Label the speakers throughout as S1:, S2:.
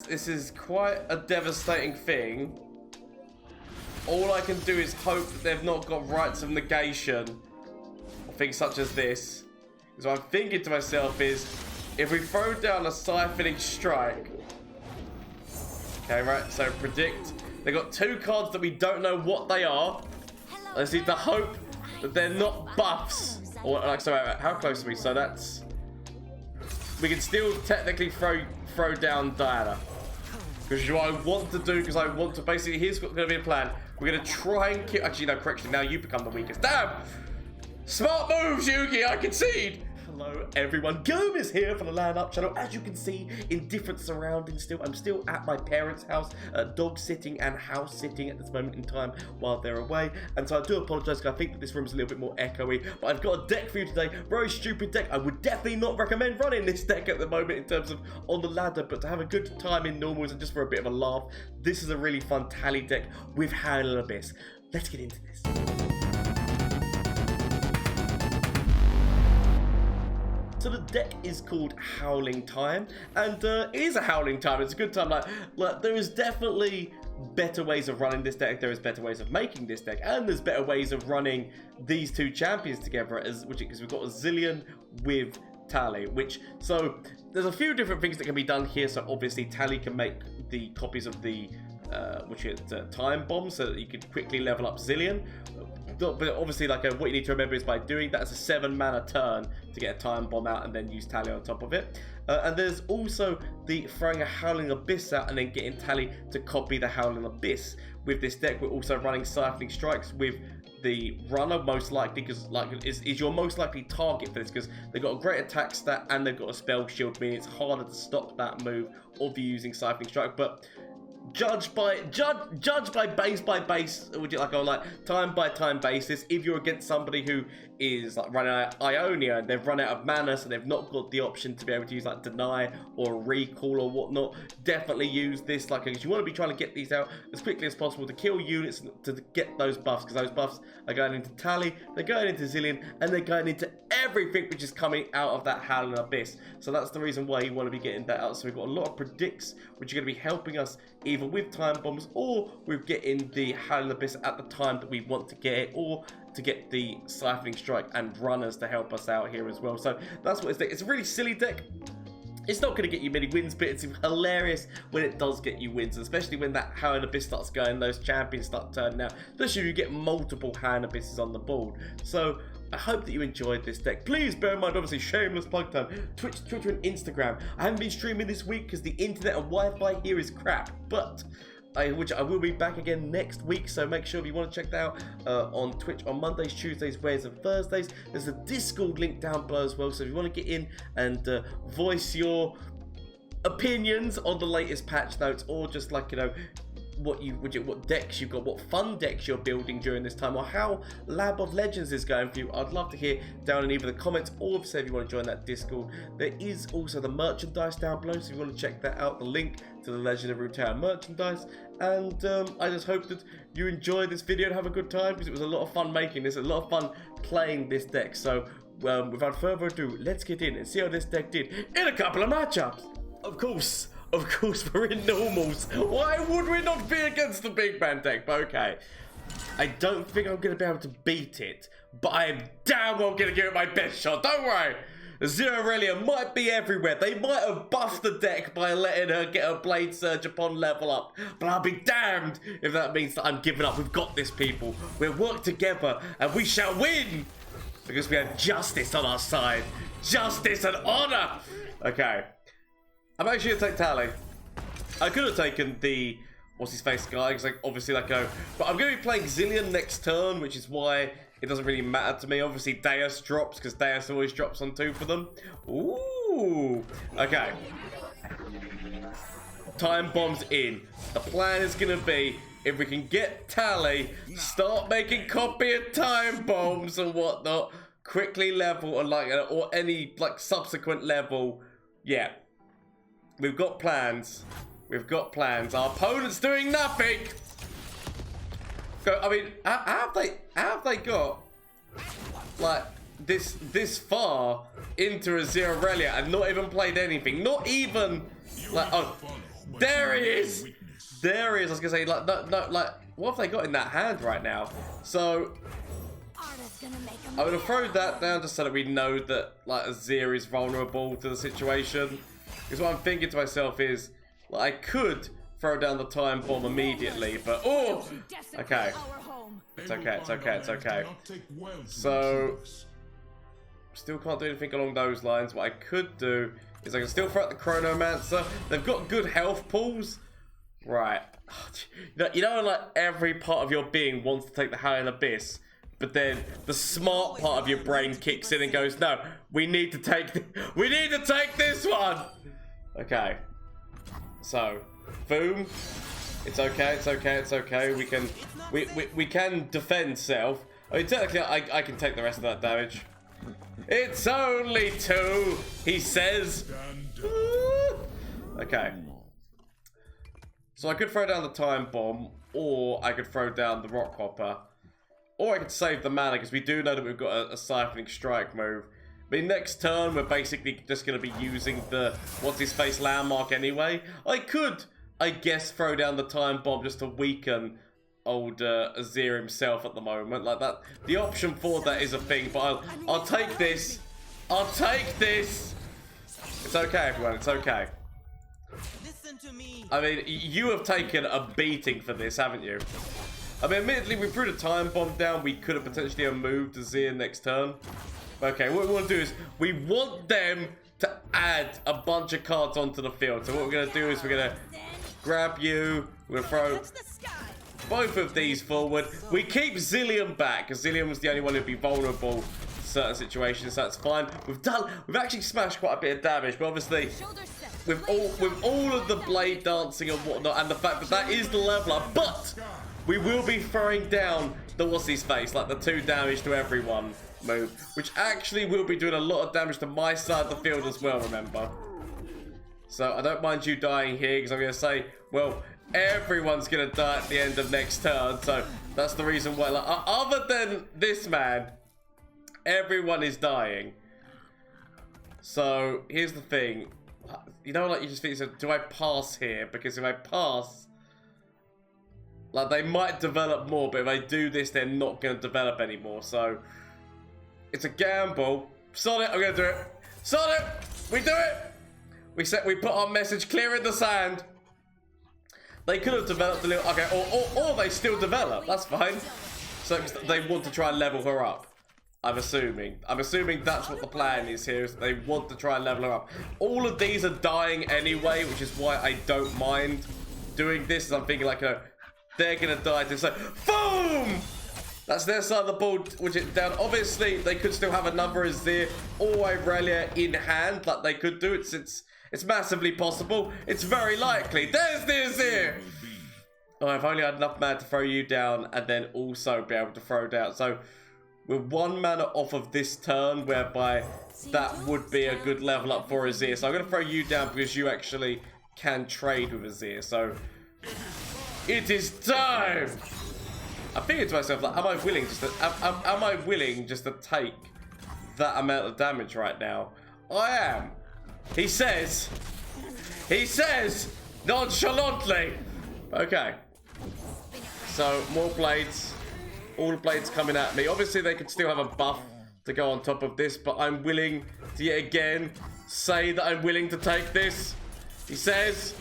S1: This is quite a devastating thing. All I can do is hope that they've not got rights of negation or things such as this. Because what I'm thinking to myself is, if we throw down a siphoning strike, okay, right, so predict. They got two cards that we don't know what they are. I just need to hope that they're not buffs. Or like, so how close are we? So that's, we can still technically throw down Diana. Because what I want to do, because I want to basically, here's going to be a plan. We're going to try and kill, actually no, correction, now you become the weakest. Damn! Smart moves, Yugi, I concede! Hello everyone, Goom is here for the LAN Up channel. As you can see, in different surroundings still, I'm still at my parents' house, dog sitting and house sitting at this moment in time while they're away. And so I do apologise because I think that this room is a little bit more echoey, but I've got a deck for you today, very stupid deck. I would definitely not recommend running this deck at the moment in terms of on the ladder, but to have a good time in normals and just for a bit of a laugh, this is a really fun tally deck with Howling Abyss. Let's get into this. So the deck is called Howling Time, and it is a Howling Time. It's a good time. Like there is definitely better ways of running this deck. There is better ways of making this deck, and there's better ways of running these two champions together. Because we've got Zilean with Tali, so there's a few different things that can be done here. So obviously Tali can make the copies of the time bombs so that you can quickly level up Zilean. But obviously, like what you need to remember is by doing that's a 7 mana turn to get a time bomb out and then use Tali on top of it. And there's also the throwing a Howling Abyss out and then getting Tali to copy the Howling Abyss. With this deck, we're also running Siphoning Strikes with the runner, most likely, because is your most likely target for this, because they've got a great attack stat and they've got a spell shield, meaning it's harder to stop that move of you using Siphoning Strike. But judge by base, would you like time by time basis, if you're against somebody who is like running out of Ionia and they've run out of mana, so they've not got the option to be able to use like deny or recall or whatnot, definitely use this, because you want to be trying to get these out as quickly as possible to kill units to get those buffs, because those buffs are going into Tali, they're going into Zilean, and they're going into everything which is coming out of that Howling Abyss. So that's the reason why you want to be getting that out. So we've got a lot of predicts which are going to be helping us either with time bombs or with getting the Howling Abyss at the time that we want to get it, or to get the Siphoning Strike and runners to help us out here as well. So that's what it's a really silly deck. It's not going to get you many wins, but it's hilarious when it does get you wins, especially when that Howling Abyss starts going, those champions start turning out, especially if you get multiple Howling Abysses on the board. So I hope that you enjoyed this deck. Please bear in mind, obviously, shameless plug time, Twitch, Twitter, and Instagram. I haven't been streaming this week because the internet and Wi-Fi here is crap, but I will be back again next week, so make sure if you want to check that out on Twitch on Mondays, Tuesdays, Wednesdays, and Thursdays. There's a Discord link down below as well, so if you want to get in and voice your opinions on the latest patch notes, or just what decks you've got, what fun decks you're building during this time, or how Lab of Legends is going for you, I'd love to hear down in either the comments or if you want to join that Discord. There is also the merchandise down below, so if you want to check that out, the link to the Legend of Runeterra merchandise. And I just hope that you enjoyed this video and have a good time, because it was a lot of fun making this, a lot of fun playing this deck. So without further ado, let's get in and see how this deck did in a couple of matchups. Of course, we're in normals. Why would we not be against the big man deck? But okay, I don't think I'm going to be able to beat it, but I am damn well going to give it my best shot. Don't worry. Azir Irelia might be everywhere. They might have buffed the deck by letting her get a Blade Surge upon level up, but I'll be damned if that means that I'm giving up. We've got this, people. We'll work together and we shall win, because we have justice on our side. Justice and honor. Okay. I'm actually going to take Tali. I could have taken the what's-his-face guy, because obviously but I'm going to be playing Zilean next turn, which is why it doesn't really matter to me. Obviously, Deus drops, because Deus always drops on 2 for them. Ooh. Okay. Time bombs in. The plan is going to be, if we can get Tali, start making copy of time bombs and whatnot, quickly level, or any subsequent level. Yeah. We've got plans. We've got plans. Our opponent's doing nothing. I mean, how have they got this far into Azir Irelia and not even played anything? Not even There he is! There he is. I was gonna say, like, no, like, what have they got in that hand right now? So, I'm gonna throw that down just so that we know that, like, Azir is vulnerable to the situation. Because what I'm thinking to myself is, like, I could throw down the time bomb immediately, but oh, okay. It's okay, it's okay, it's okay. So, still can't do anything along those lines. What I could do is I can still throw out the Chronomancer. They've got good health pools. Right. You know, like, every part of your being wants to take the Howling Abyss, but then the smart part of your brain kicks in and goes, no, we need to take this one. Okay. So, boom. It's okay, it's okay, it's okay. We can defend self. I mean, technically, I can take the rest of that damage. It's only 2, he says. Okay. So I could throw down the time bomb, or I could throw down the rock hopper, or I could save the mana, because we do know that we've got a siphoning strike move. I mean, next turn, we're basically just going to be using the what's-his-face landmark anyway. I could, I guess, throw down the time bomb just to weaken old Azir himself at the moment. Like that, the option for that is a thing, but I'll take this. I'll take this. It's okay, everyone. It's okay.
S2: Listen to me.
S1: I mean, you have taken a beating for this, haven't you? I mean, admittedly, we threw the time bomb down. We could have potentially moved Azir next turn. Okay, what we want to do is we want them to add a bunch of cards onto the field. So what we're going to do is we're going to grab you. We're going to throw both of these forward. We keep Zilean back, because Zilean was the only one who'd be vulnerable to certain situations, so that's fine. We've actually smashed quite a bit of damage, but obviously with all of the blade dancing and whatnot, and the fact that that is the level up, but we will be throwing down the what's-his-face, like the 2 damage to everyone move, which actually will be doing a lot of damage to my side of the field as well, remember. So I don't mind you dying here, because I'm going to say, well, everyone's going to die at the end of next turn, so that's the reason why, like, other than this man, everyone is dying. So here's the thing, you know, like, you just think, so do I pass here? Because if I pass, like, they might develop more, but if I do this, they're not going to develop anymore. So it's a gamble. Sod it, I'm going to do it. Sod it, we do it. We put our message clear in the sand. They could have developed a little, okay, or they still develop, that's fine. So they want to try and level her up, I'm assuming. I'm assuming that's what the plan is here, is they want to try and level her up. All of these are dying anyway, which is why I don't mind doing this. I'm thinking like, they're gonna die to say, boom! That's their side of the board, which is down. Obviously, they could still have another Azir or Irelia in hand, like they could do. It's massively possible. It's very likely. There's the Azir! Oh, I've only had enough mana to throw you down and then also be able to throw down. So, we're 1 mana off of this turn, whereby that would be a good level up for Azir. So I'm going to throw you down because you actually can trade with Azir. So, it is time! I'm thinking to myself, like, am I willing just to take that amount of damage right now? I am. He says nonchalantly. Okay. So, more blades. All the blades coming at me. Obviously, they could still have a buff to go on top of this, but I'm willing to yet again say that I'm willing to take this. He says.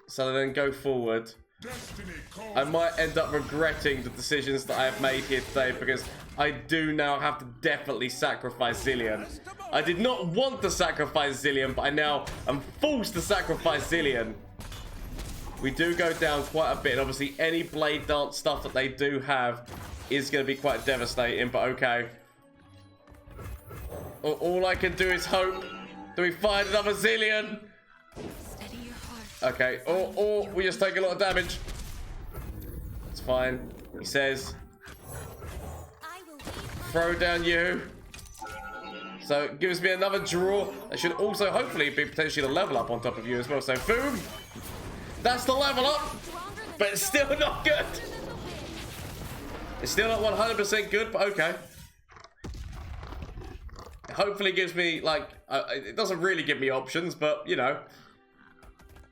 S1: So then go forward. I might end up regretting the decisions that I have made here today, because I do now have to definitely sacrifice Zilean. I did not want to sacrifice Zilean, but I now am forced to sacrifice Zilean. We do go down quite a bit, and obviously any blade dance stuff that they do have is going to be quite devastating, but okay. All I can do is hope that we find another Zilean. Okay, or we just take a lot of damage. It's fine. He says, throw down you. So it gives me another draw. That should also hopefully be potentially the level up on top of you as well. So boom. That's the level up. But it's still not good. It's still not 100% good, but okay. hopefully gives me, like, it doesn't really give me options, but, you know.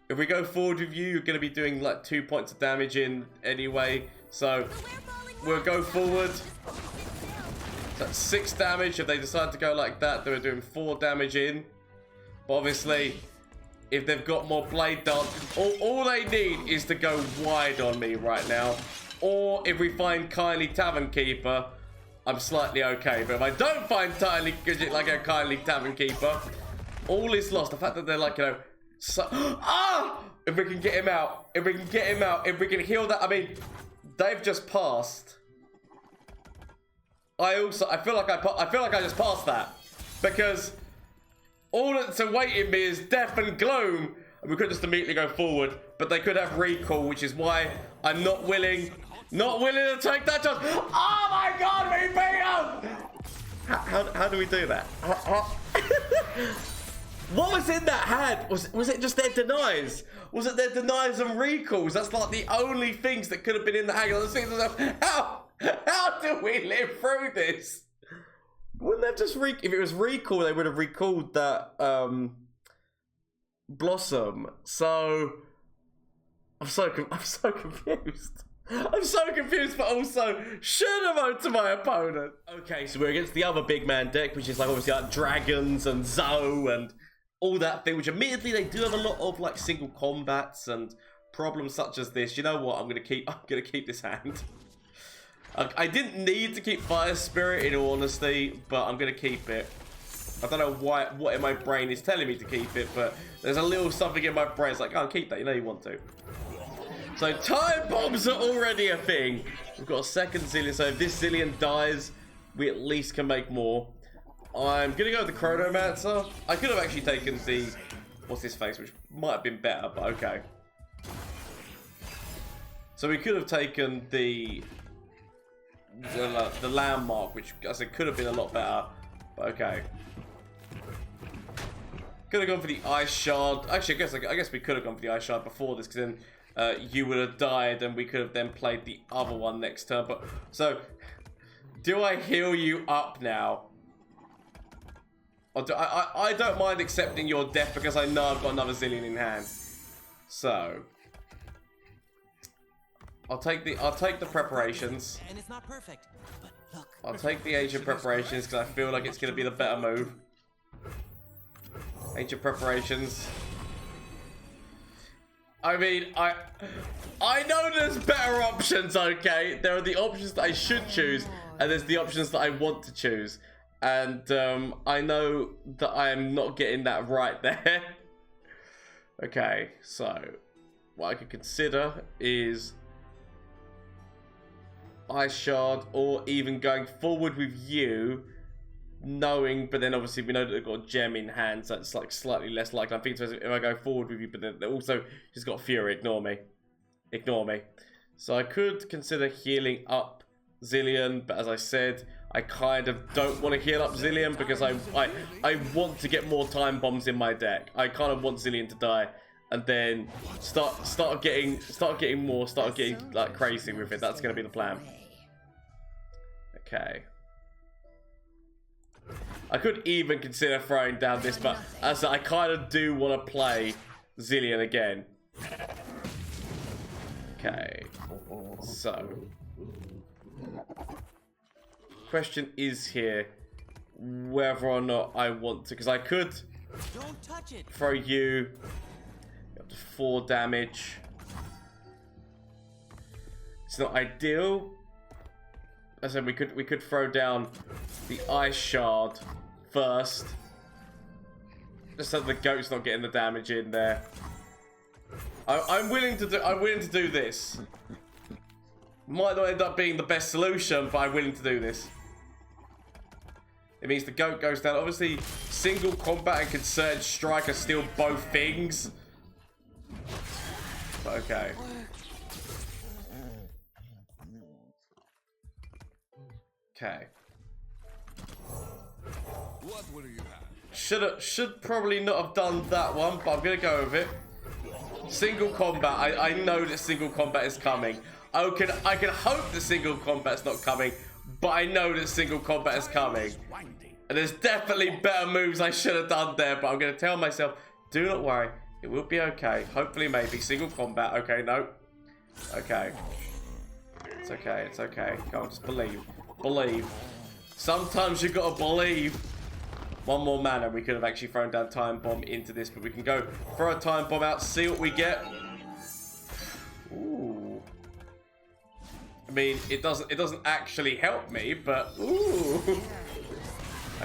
S1: If we go forward with you, you're going to be doing, like, 2 points of damage in anyway. So, we'll go forward. So that's 6 damage. If they decide to go like that, they're doing 4 damage in. But obviously, if they've got more blade dance, all they need is to go wide on me right now. Or if we find Kindly Tavern Keeper, I'm slightly okay. But if I don't find like a Kindly Tavern Keeper, all is lost. The fact that they're like, you know, so, if we can get him out, if we can heal that. I mean, they've just passed. I feel like I just passed that because all that's awaiting me is death and gloom, and we could just immediately go forward. But they could have recall, which is why I'm not willing to take that chance. Oh my God, we beat him! How do we do that? What was in that hand? Was it just their denies? Was it their denies and recalls? That's like the only things that could have been in the hand. I was thinking to myself, how do we live through this? Wouldn't they just if it was recall, they would have recalled that Blossom. So I'm so confused. I'm so confused, but also shurima to my opponent. Okay, so we're against the other big man deck, which is like obviously like dragons and Zoe and all that thing, which admittedly they do have a lot of like single combats and problems such as this. You know what? I'm gonna keep this hand. I didn't need to keep Fire Spirit in all honesty, but I'm gonna keep it. I don't know what in my brain is telling me to keep it, but there's a little something in my brain. It's like, oh, keep that. You know you want to. So time bombs are already a thing. We've got a second Zilean, so if this Zilean dies, we at least can make more. I'm gonna go with the Chronomancer. I could have actually taken the what's his face, which might have been better, but okay. So we could have taken the landmark, which I said could have been a lot better, but okay. Could have gone for the Ice Shard. Actually, I guess we could have gone for the Ice Shard before this, because then you would have died, and we could have then played the other one next turn. But so, do I heal you up now? Or do I don't mind accepting your death because I know I've got another Zilean in hand. So I'll take the preparations.
S2: And it's not perfect, but look.
S1: I'll take the ancient preparations because I feel like it's gonna be the better move. Ancient preparations. I mean, I know there's better options, okay? There are the options that I should choose, and there's the options that I want to choose. And I know that I am not getting that right there. Okay, so what I could consider is Ice Shard, or even going forward with you, knowing, but then obviously we know that they've got a gem in hand, so it's like slightly less likely. I'm thinking if I go forward with you, but then also she's got Fury. Ignore me. So I could consider healing up Zilean, but as I said, I kind of don't want to heal up Zilean because I want to get more time bombs in my deck. I kind of want Zilean to die and then start getting like crazy with it. That's gonna be the plan. Okay. I could even consider throwing down this, but as I said, I kind of do want to play Zilean again. Okay. So question is here whether or not I want to, because I could throw you up to 4 damage. It's not ideal. As I said, we could throw down the Ice Shard first, just so the goat's not getting the damage in there. I'm willing to do this. Might not end up being the best solution, but I'm willing to do this. It means the goat goes down. Obviously, single combat and concerted strike are still both things. But okay. Okay.
S3: What will you have?
S1: Should probably not have done that one, but I'm gonna go with it. Single combat. I know that single combat is coming. I can hope that single combat's not coming, but I know that single combat is coming. And there's definitely better moves I should have done there, but I'm going to tell myself, do not worry. It will be okay. Hopefully, maybe. Single combat. Okay, no. Okay. It's okay. It's okay. Come on, just believe. Believe. Sometimes you've got to believe. One more mana. We could have actually thrown down Time Bomb into this, but we can go throw a Time Bomb out, see what we get. Ooh. I mean, it doesn't actually help me, but ooh.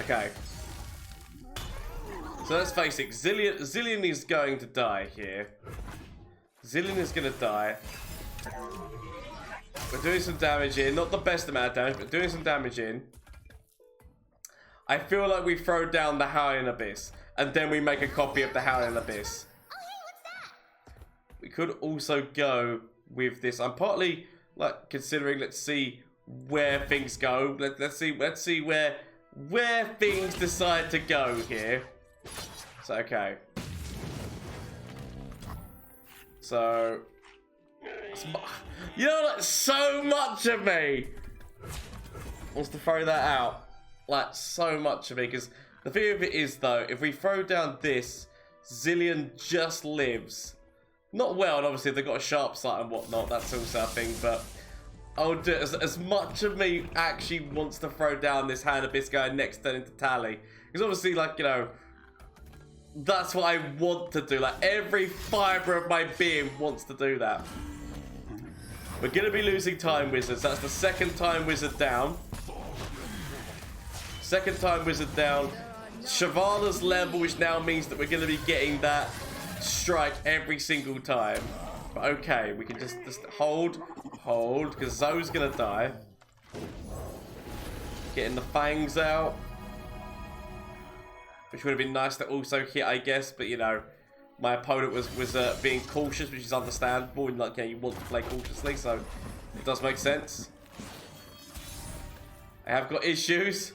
S1: Okay. So let's face it, Zilean is going to die here. Zilean is going to die. We're doing some damage in. Not the best amount of damage, but doing some damage in. I feel like we throw down the Howling Abyss, and then we make a copy of the Howling Abyss. We could also go with this. I'm partly like considering, let's see where things go. Let's see where things decide to go here. So, okay. So, you know, like, so much of me wants to throw that out. Like, so much of me. Because the thing of it is, though, if we throw down this, Zilean just lives. Not well, and obviously, if they've got a sharp sight and whatnot, that's also a thing, but I'll do it. As much of me actually wants to throw down this Hand Abyss guy next turn into Tally. Because obviously, like, you know, that's what I want to do. Like, every fibre of my being wants to do that. We're going to be losing Time Wizards. That's the second Time Wizard down. Second Time Wizard down. Shyvana's level, which now means that we're going to be getting that strike every single time. But okay, we can just hold, because Zoe's going to die. Getting the fangs out. Which would have been nice to also hit, I guess, but you know, my opponent was being cautious, which is understandable, and like, yeah, you want to play cautiously, so it does make sense. I have got issues.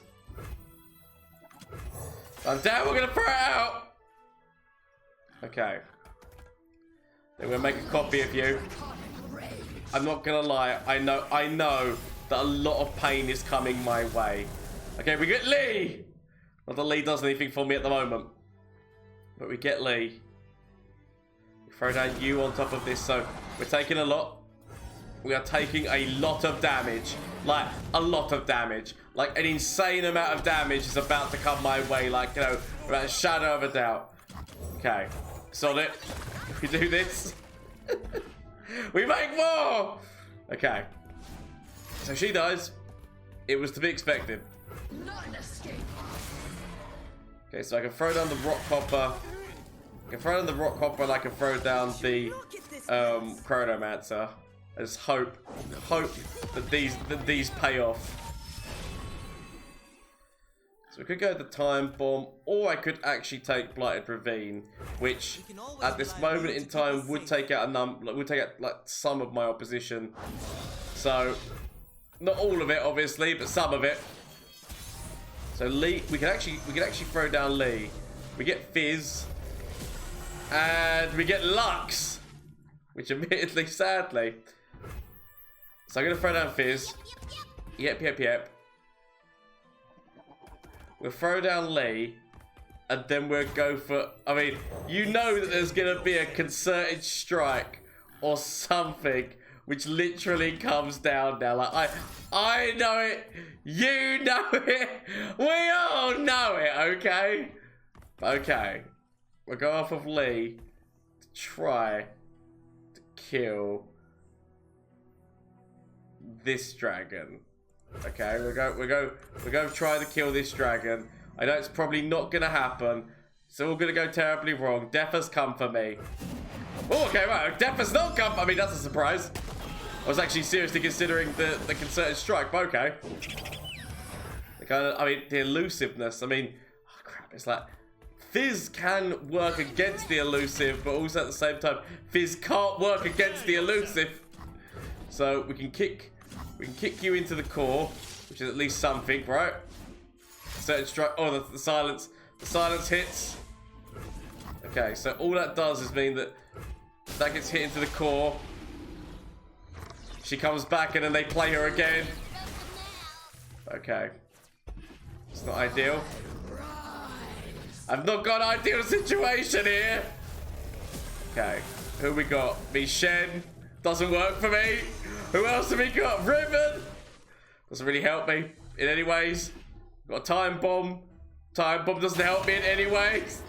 S1: And damn, we're gonna throw it out. Okay. Then we'll make a copy of you. I'm not gonna lie, I know that a lot of pain is coming my way. Okay, we get Lee. Not that Lee does anything for me at the moment. But we get Lee. We throw down you on top of this, so we're taking a lot. We are taking a lot of damage. Like, a lot of damage. Like, an insane amount of damage is about to come my way. Like, you know, without a shadow of a doubt. Okay. Solid. We do this. We make more! Okay. So she dies. It was to be expected. Okay, so I can throw down the rock hopper. I can throw down the rock hopper, and I can throw down the chronomancer. I just hope that these pay off. So we could go the Time Bomb, or I could actually take Blighted Ravine, which at this moment in time would take out like some of my opposition. So not all of it, obviously, but some of it. So Lee, we can actually throw down Lee. We get Fizz, and we get Lux, which admittedly, sadly. So I'm gonna throw down Fizz. Yep. We'll throw down Lee, and then we'll go for. I mean, you know that there's gonna be a concerted strike or something, which literally comes down now. Like I know it. You know it. We all know it, okay? Okay. We'll go off of Lee to try to kill this dragon. Okay, we'll go try to kill this dragon. I know it's probably not gonna happen. It's all gonna go terribly wrong. Death has come for me. Oh, okay, right. Death has not come. I mean, that's a surprise. I was actually seriously considering the concerted strike, but okay. I mean, the elusiveness. I mean, oh crap, it's like Fizz can work against the elusive, but also at the same time, Fizz can't work against the elusive. So we can kick you into the core, which is at least something, right? Certain strike. Oh, the silence. The silence hits. Okay, so all that does is mean that gets hit into the core. She comes back and then they play her again. Okay. It's not ideal. I've not got an ideal situation here. Okay, who we got? Me Shen. Doesn't work for me. Who else have we got? Riven. Doesn't really help me in any ways. Got a time bomb. Time bomb doesn't help me in any ways.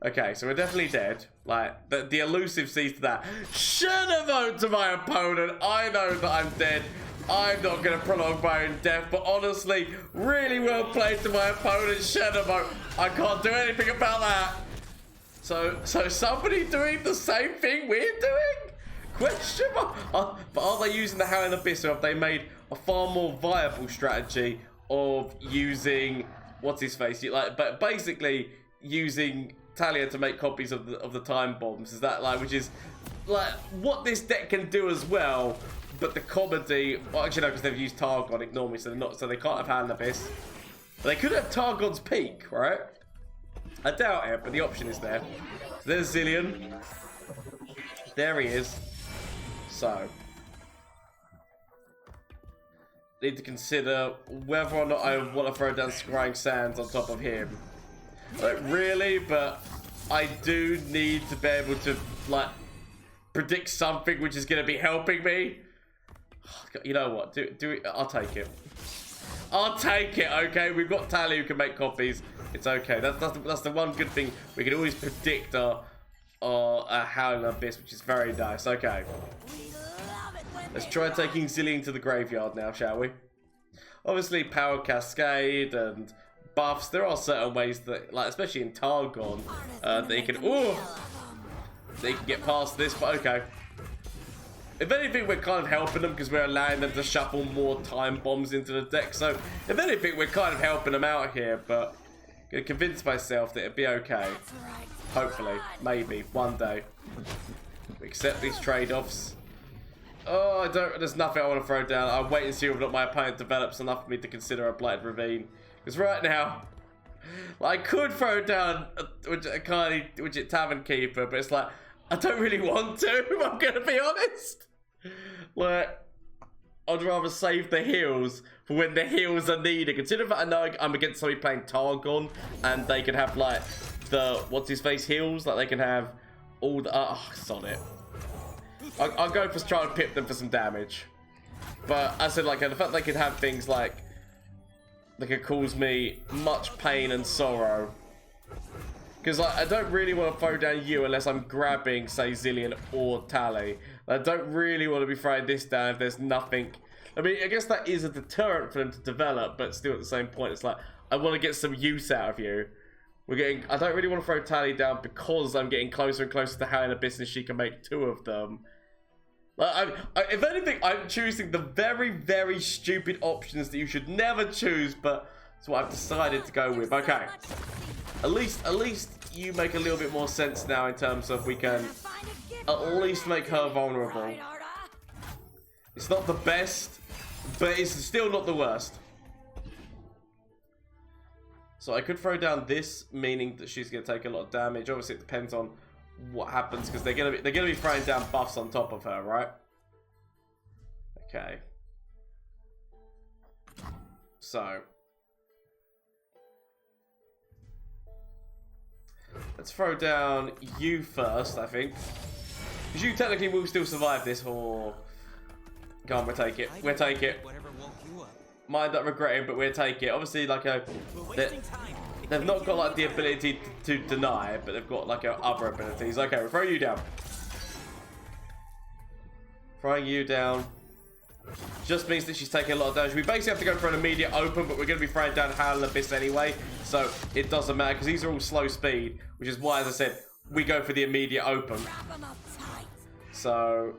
S1: Okay, so we're definitely dead. Like, the elusive sees to that. Should have voted to my opponent. I know that I'm dead. I'm not going to prolong my own death, but honestly, really well played to my opponent, Shadowmo. I can't do anything about that. So somebody doing the same thing we're doing? Question mark. But are they using the Howling Abyss, or have they made a far more viable strategy of using what's his face? Like, but basically using Taliyah to make copies of the time bombs. Is that like, which is like what this deck can do as well? But the comedy, well, actually no, because they've used Targon. Ignore me, so they're not. So they can't have Howling Abyss. But they could have Targon's Peak, right? I doubt it, but the option is there. So there's Zilean. There he is. So need to consider whether or not I want to throw down Scrying Sands on top of him. Like, really, but I do need to be able to like predict something which is going to be helping me. You know what? Do it. I'll take it. I'll take it. Okay, we've got Taliyah who can make copies. It's okay. That's the one good thing. We can always predict our Howling Abyss, which is very nice. Okay. Let's try taking Zilean to the graveyard now, shall we? Obviously, Power Cascade and buffs. There are certain ways that, like, especially in Targon, they can get past this, but okay. If anything, we're kind of helping them because we're allowing them to shuffle more time bombs into the deck. So, if anything, we're kind of helping them out here, but I'm going to convince myself that it'll be okay. Hopefully. Maybe. One day. We accept these trade-offs. Oh, there's nothing I want to throw down. I'll wait and see whether or not my opponent develops enough for me to consider a Blighted Ravine. Because right now, like, I could throw down Widget Tavern Keeper, but it's like, I don't really want to, I'm going to be honest. Like, I'd rather save the heals for when the heals are needed. Consider that I know I'm against somebody playing Targon, and they can have, like, the, what's-his-face heals? Like, they can have all the, sod it. I'll go for trying to pip them for some damage. But I said, like, the fact they can have things like, they could cause me much pain and sorrow. Because, like, I don't really want to throw down you unless I'm grabbing, say, Zilean or Tally. I don't really want to be throwing this down if there's nothing. I mean, I guess that is a deterrent for them to develop, but still at the same point, it's like, I want to get some use out of you. I don't really want to throw Tally down because I'm getting closer and closer to Howling Abyss and she can make 2 of them. Like, if anything, I'm choosing the very, very stupid options that you should never choose, but that's what I've decided to go with. Okay. At least you make a little bit more sense now in terms of we can at least make her vulnerable. It's not the best, but it's still not the worst. So I could throw down this, meaning that she's going to take a lot of damage. Obviously, it depends on what happens because they're gonna be throwing down buffs on top of her, right? Okay. So let's throw down you first, I think, because you technically will still survive this. Or go on, we'll take it. We'll take it. Mind not regretting, but we'll take it. Obviously, like they've not got like the ability to deny, but they've got like other abilities. Okay, we'll throw you down. Throwing you down just means that she's taking a lot of damage. We basically have to go for an immediate open, but we're going to be throwing down Howling Abyss anyway, so it doesn't matter because these are all slow speed, which is why, as I said, we go for the immediate open. So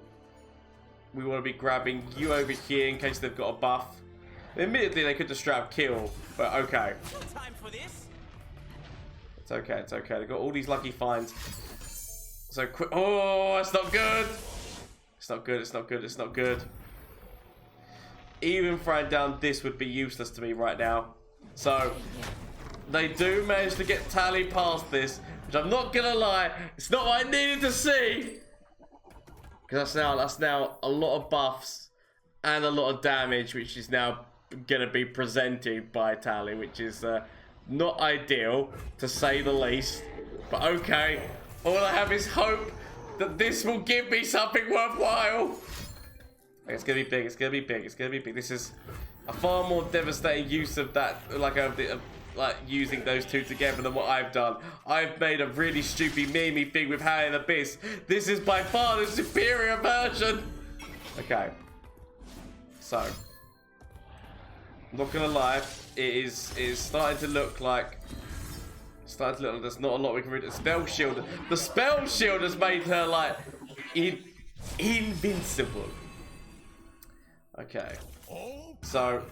S1: we want to be grabbing you over here in case they've got a buff. Admittedly, they could just straight up kill, but okay. It's okay, it's okay. They've got all these lucky finds. So quick. Oh, it's not good. It's not good, it's not good, it's not good. Even throwing down this would be useless to me right now. So they do manage to get Tally past this, which I'm not gonna lie, it's not what I needed to see. Because that's now a lot of buffs and a lot of damage, which is now gonna be presented by Tally, which is not ideal to say the least. But okay, all I have is hope that this will give me something worthwhile. It's gonna be big. It's gonna be big. It's gonna be big. This is a far more devastating use of that, like using those two together than what I've done. I've made a really stupid memey thing with Howling Abyss. This is by far the superior version. Okay. So, I'm not gonna lie, it is starting to look like there's not a lot we can read. The spell shield has made her like invincible. Okay. So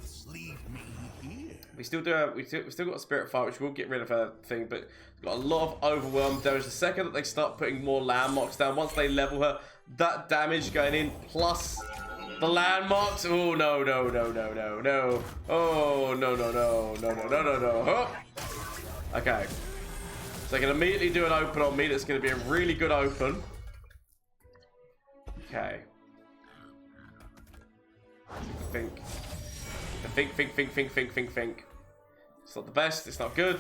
S1: we still got a spirit fire, which will get rid of her thing, but got a lot of overwhelm damage. The second that they start putting more landmarks down, once they level her, that damage going in plus the landmarks. Oh no. Oh no. Okay. So they can immediately do an open on me. That's going to be a really good open. Okay. Think. It's not the best. It's not good.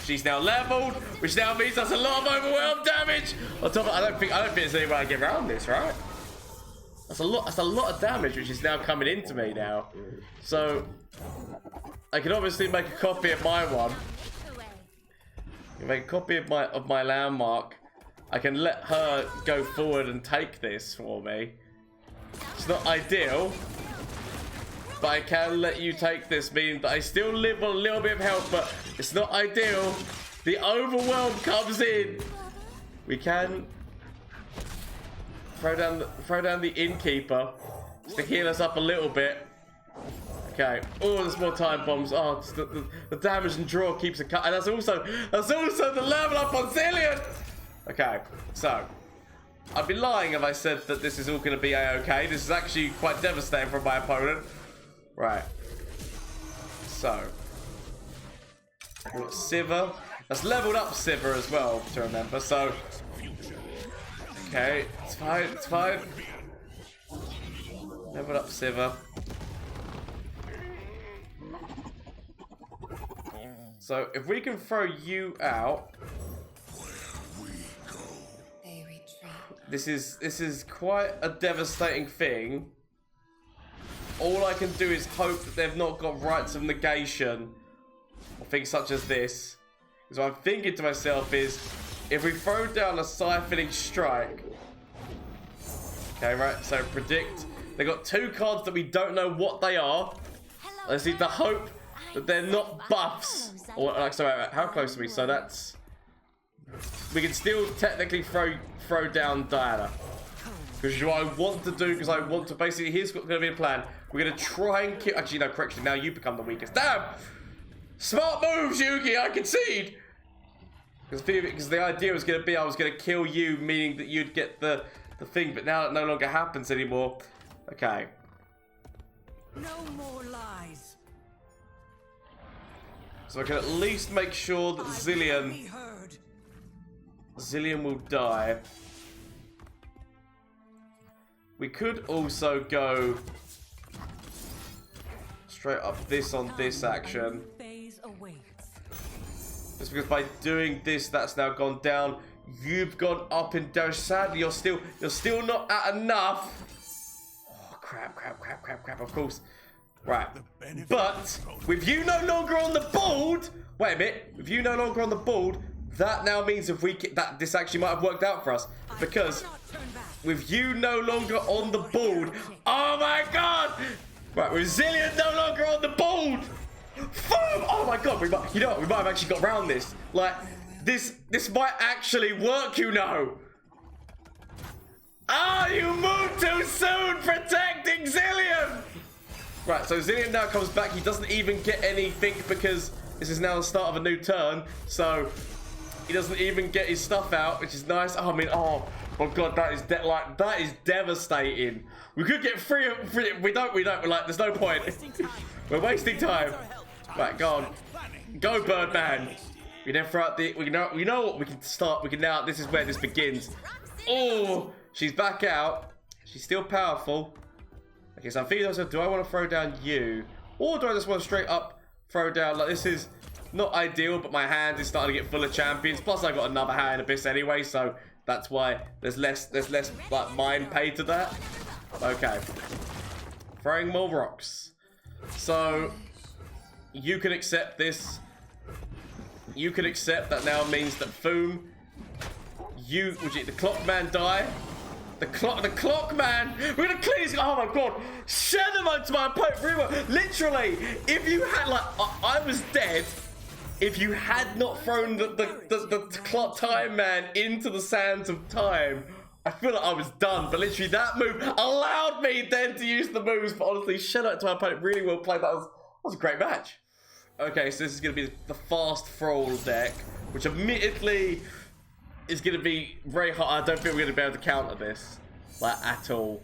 S1: She's now leveled, which now means that's a lot of overwhelm damage. On top of, I don't think there's any way I get around this, right? That's a lot of damage, which is now coming into me now. So I can obviously make a copy of my one. Make a copy of my landmark. I can let her go forward and take this for me. It's not ideal, but I can let you take this, meaning that I still live on a little bit of health, but it's not ideal. The overwhelm comes in. We can throw down the innkeeper just to heal us up a little bit. Okay. Oh, there's more time bombs. Oh, the damage and draw keeps it cut, and that's also the level up on Zilean. Okay, so I'd be lying if I said that this is all going to be a-okay. This is actually quite devastating for my opponent. Right. So we've got Sivir. That's leveled up Sivir as well, to remember. So okay, it's fine. Leveled up Sivir. So if we can throw you out, this is quite a devastating thing. All I can do is hope that they've not got rights of negation or things such as this. Because what I'm thinking to myself is, if we throw down a siphoning strike, okay, right? So predict. They got two cards that we don't know what they are. I just need to hope that they're not buffs. Or like, sorry, how close are we? So that's, we can still technically throw down Diana. Because what I want to do, because I want to basically, here's going to be a plan. We're going to try and kill, actually no, correction, now you become the weakest. Damn! Smart moves, Yugi, I concede! Because the idea was going to be I was going to kill you, meaning that you'd get the thing, but now it no longer happens anymore. Okay.
S2: No more lies.
S1: So I can at least make sure that Zilean will die. We could also go straight up this on this action. Just because by doing this, that's now gone down. You've gone up and down. Sadly, you're still not at enough. Oh, crap. Of course. Right. But with you no longer on the board, wait a minute. With you no longer on the board, that now means if we that this actually might have worked out for us, because with you no longer on the board, oh my god! Right, with Zilean no longer on the board. Oh my god, we might have actually got around this. Like this might actually work, you know. Ah, you moved too soon, protecting Zilean. Right, so Zilean now comes back. He doesn't even get anything because this is now the start of a new turn. So he doesn't even get his stuff out, which is nice. Oh, I mean, oh my god, that is devastating. We could get free. We don't. We're like, there's no point. We're wasting time. Right, go on. Go, Birdman. We then throw out the. We know what we can start. We can now. This is where this begins. Oh, she's back out. She's still powerful. Okay, so I'm thinking to myself, do I want to throw down you Or do I just want to straight up throw down? Like, this is not ideal, but my hand is starting to get full of champions. Plus, I got another Howling Abyss anyway, so that's why there's less like mind paid to that. Okay. Throwing more rocks. So you can accept this. You can accept that now means that Foom, the clock man die. The clock man. We're gonna clear this. Oh my god! Shed them out to my opponent. Literally, if you had like, I was dead. If you had not thrown the clock time man into the sands of time, I feel like I was done. But literally, that move allowed me then to use the moves. But honestly, shout out to my opponent. Really well played. That was a great match. Okay, so this is gonna be the Fast Thalls deck, which admittedly is going to be very hard. I don't think we're going to be able to counter this, like, at all.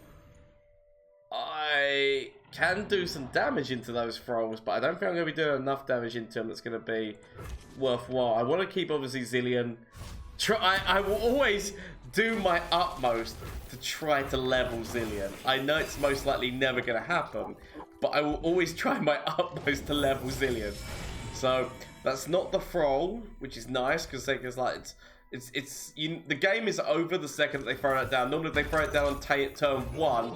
S1: I can do some damage into those thralls, but I don't think I'm going to be doing enough damage into them that's going to be worthwhile. I want to keep, obviously, Zilean. I will always do my utmost to try to level Zilean. I know it's most likely never going to happen, but I will always try my utmost to level Zilean. So, that's not the thrall, which is nice, because like, the game is over the second that they throw that down. Normally, if they throw it down on turn 1,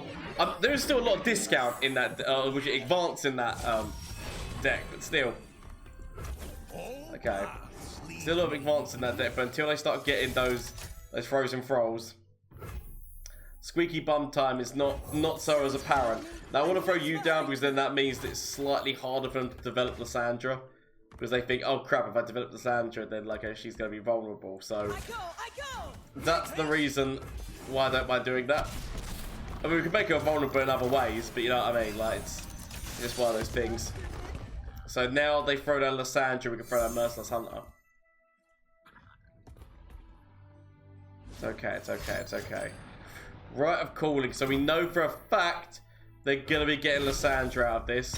S1: there is still a lot of discount in that, which advance in that deck, but still. Okay, still a lot of advance in that deck, but until they start getting those frozen thralls, squeaky bum time is not so as apparent. Now I want to throw you down because then that means that it's slightly harder for them to develop Lissandra. Because they think, oh crap, if I develop Lissandra, then like she's going to be vulnerable. So that's the reason why I don't mind doing that. I mean, we can make her vulnerable in other ways, but you know what I mean? Like, it's just one of those things. So now they throw down Lissandra, we can throw down Merciless Hunter. It's okay, it's okay, it's okay. Rite of Calling. So we know for a fact they're going to be getting Lissandra out of this.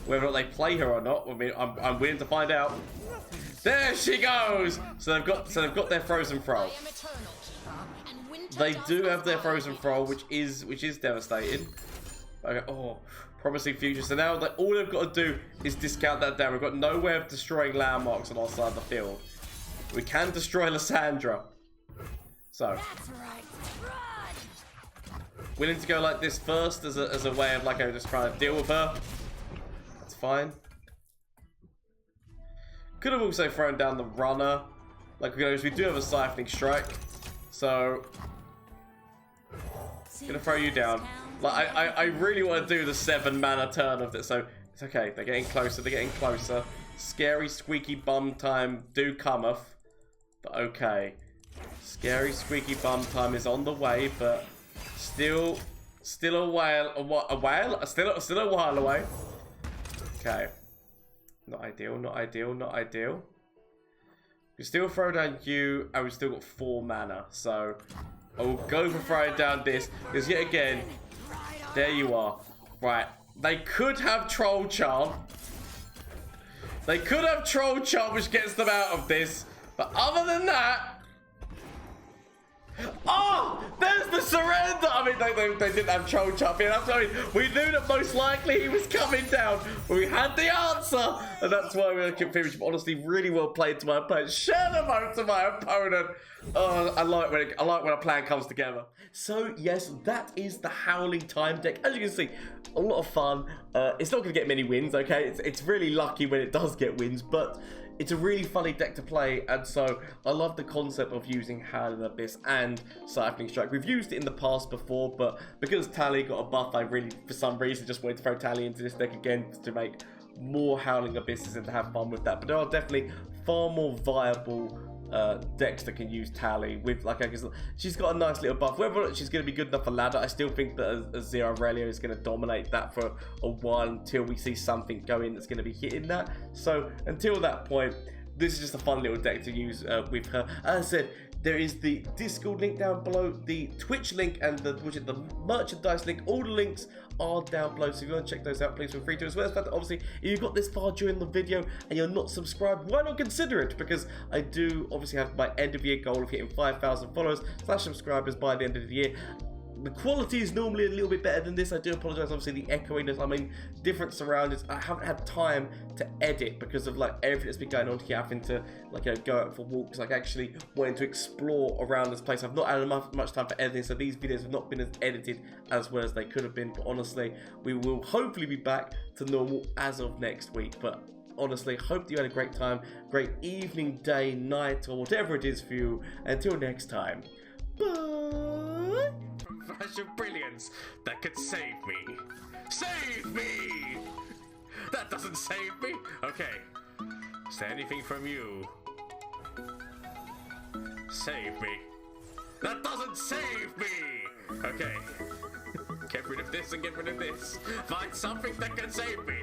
S1: Whether or not they play her or not, I mean, I'm willing to find out. There she goes. So they've got their frozen thrall. They do have their frozen thrall, which is devastating. Okay. Oh, promising future. So now all they've got to do is discount that down. We've got no way of destroying landmarks on our side of the field. We can destroy Lissandra. So willing to go like this first as a way of like just trying to deal with her. Fine. Could have also thrown down the runner. Like, we do have a siphoning strike. So gonna throw you down. Like I really want to do the 7 mana turn of this. So it's okay. They're getting closer, they're getting closer. Scary squeaky bum time do cometh. But okay. Scary squeaky bum time is on the way, but still a while away. Okay. Not ideal, not ideal, not ideal. We still throw down you, and we've still got 4 mana. So I will go for throwing down this, because yet again, there you are. Right. They could have Troll Charm. They could have Troll Charm, which gets them out of this. But other than that, oh, there's the surrender. I mean, they didn't have Troll Charm here. I mean, we knew that most likely he was coming down. But we had the answer, and that's why we were confused. But honestly, really well played to my opponent. Share them out to my opponent. Oh, I like when a plan comes together. So yes, that is the Howling time deck. As you can see, a lot of fun. It's not going to get many wins. Okay, it's really lucky when it does get wins, but it's a really funny deck to play, and so I love the concept of using Howling Abyss and Siphoning Strike. We've used it in the past before, but because Taliyah got a buff, I really, for some reason, just wanted to throw Taliyah into this deck again to make more Howling Abysses and to have fun with that. But there are definitely far more viable decks that can use Taliyah with, like, I guess she's got a nice little buff. Whether or not she's going to be good enough for ladder, I still think that Azir Irelia is going to dominate that for a while until we see something go in that's going to be hitting that. So until that point, this is just a fun little deck to use with her. As I said, there is the Discord link down below, the Twitch link, and the merchandise link. All the links are down below, so if you want to check those out, please feel free to. As well as that, obviously, if you got this far during the video and you're not subscribed, why not consider it? Because I do obviously have my end of year goal of hitting 5,000 followers / subscribers by the end of the year. The quality is normally a little bit better than this. I do apologize, obviously the echoiness, I mean different surroundings. I haven't had time to edit because of like everything that's been going on here, having to like go out for walks, like actually wanting to explore around this place. I've not had much time for editing, so these videos have not been as edited as well as they could have been. But honestly, we will hopefully be back to normal as of next week. But honestly, hope you had a great time, great evening, day, night, or whatever it is for you. Until next time, bye.
S4: Flash of brilliance that could save me. Save me! That doesn't save me. Okay. Is there anything from you? Save me. That doesn't save me! Okay. Get rid of this and get rid of this. Find something that can save me.